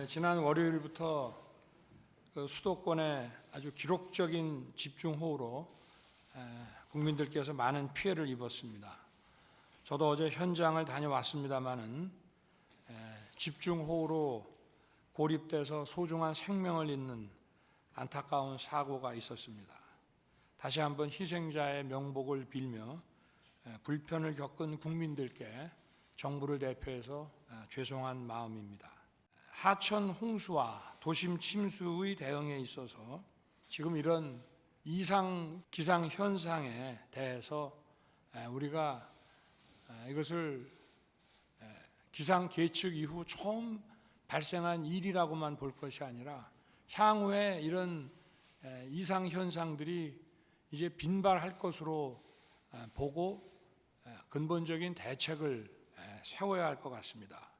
지난 월요일부터 그 수도권에 아주 기록적인 집중호우로 국민들께서 많은 피해를 입었습니다. 저도 어제 현장을 다녀왔습니다마는 집중호우로 고립돼서 소중한 생명을 잃는 안타까운 사고가 있었습니다. 다시 한번 희생자의 명복을 빌며 불편을 겪은 국민들께 정부를 대표해서 죄송한 마음입니다. 하천 홍수와 도심 침수의 대응에 있어서 지금 이런 이상 기상 현상에 대해서 우리가 이것을 기상 계측 이후 처음 발생한 일이라고만 볼 것이 아니라 향후에 이런 이상 현상들이 이제 빈발할 것으로 보고 근본적인 대책을 세워야 할 것 같습니다.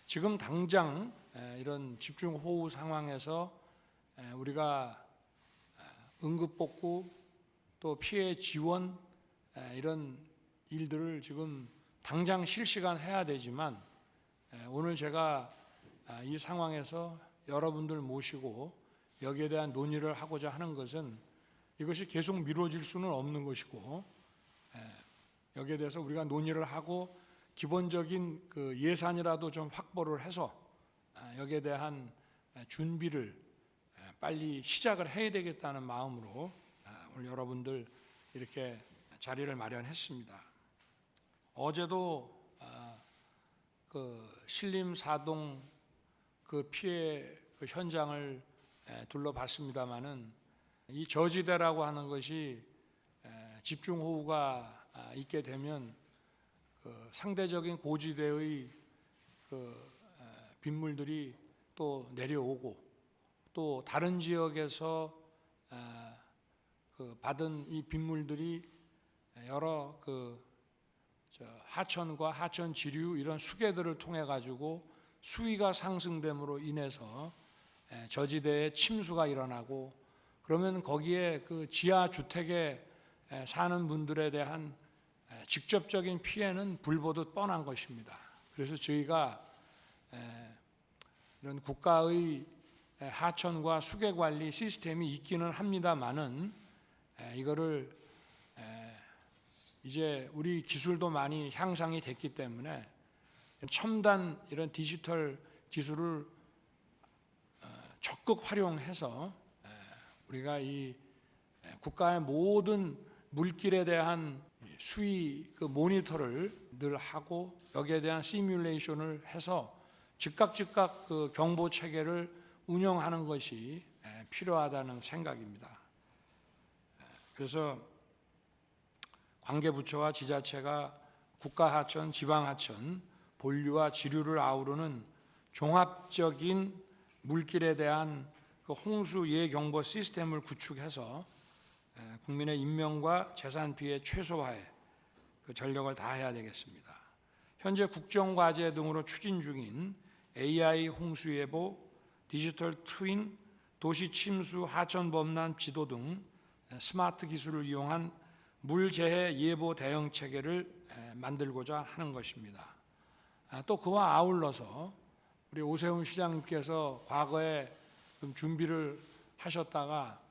지금 당장 이런 집중호우 상황에서 우리가 응급복구 또 피해 지원 이런 일들을 지금 당장 실시간 해야 되지만 오늘 제가 이 상황에서 여러분들 모시고 여기에 대한 논의를 하고자 하는 것은 이것이 계속 미뤄질 수는 없는 것이고 여기에 대해서 우리가 논의를 하고 기본적인 그 예산이라도 좀 확보를 해서 여기에 대한 준비를 빨리 시작을 해야 되겠다는 마음으로 오늘 여러분들 이렇게 자리를 마련했습니다. 어제도 그 신림 사동 그 피해 그 현장을 둘러봤습니다마는 이 저지대라고 하는 것이 집중호우가 있게 되면 그 상대적인 고지대의 그 빗물들이 또 내려오고 또 다른 지역에서 그 받은 이 빗물들이 여러 그 하천과 하천 지류 이런 수계들을 통해 가지고 수위가 상승됨으로 인해서 저지대에 침수가 일어나고 그러면 거기에 그 지하 주택에 사는 분들에 대한 직접적인 피해는 불보듯 뻔한 것입니다. 그래서 저희가 이런 국가의 하천과 수계 관리 시스템이 있기는 합니다만은 이거를 이제 우리 기술도 많이 향상이 됐기 때문에 첨단 이런 디지털 기술을 적극 활용해서 우리가 이 국가의 모든 물길에 대한 수위 그 모니터를 늘 하고 여기에 대한 시뮬레이션을 해서 즉각 그 경보 체계를 운영하는 것이 필요하다는 생각입니다. 그래서 관계부처와 지자체가 국가하천, 지방하천, 본류와 지류를 아우르는 종합적인 물길에 대한 그 홍수 예경보 시스템을 구축해서 국민의 인명과 재산 피해 최소화에 그 전력을 다해야 되겠습니다. 현재 국정과제 등으로 추진 중인 AI 홍수예보, 디지털 트윈, 도시 침수, 하천 범람 지도 등 스마트 기술을 이용한 물재해 예보 대응 체계를 만들고자 하는 것입니다. 또 그와 아울러서 우리 오세훈 시장님께서 과거에 좀 준비를 하셨다가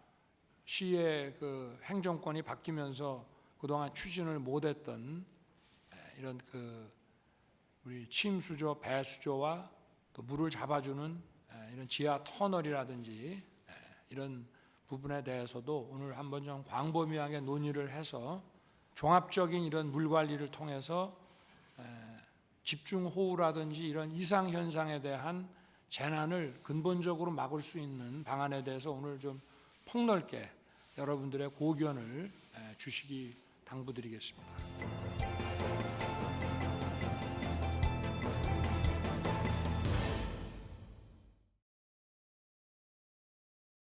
시의 그 행정권이 바뀌면서 그동안 추진을 못했던 이런 그 우리 침수조, 배수조와 또 물을 잡아주는 이런 지하 터널이라든지 이런 부분에 대해서도 오늘 한번 좀 광범위하게 논의를 해서 종합적인 이런 물 관리를 통해서 집중호우라든지 이런 이상 현상에 대한 재난을 근본적으로 막을 수 있는 방안에 대해서 오늘 좀 폭넓게 여러분들의 고견을 주시기 당부드리겠습니다.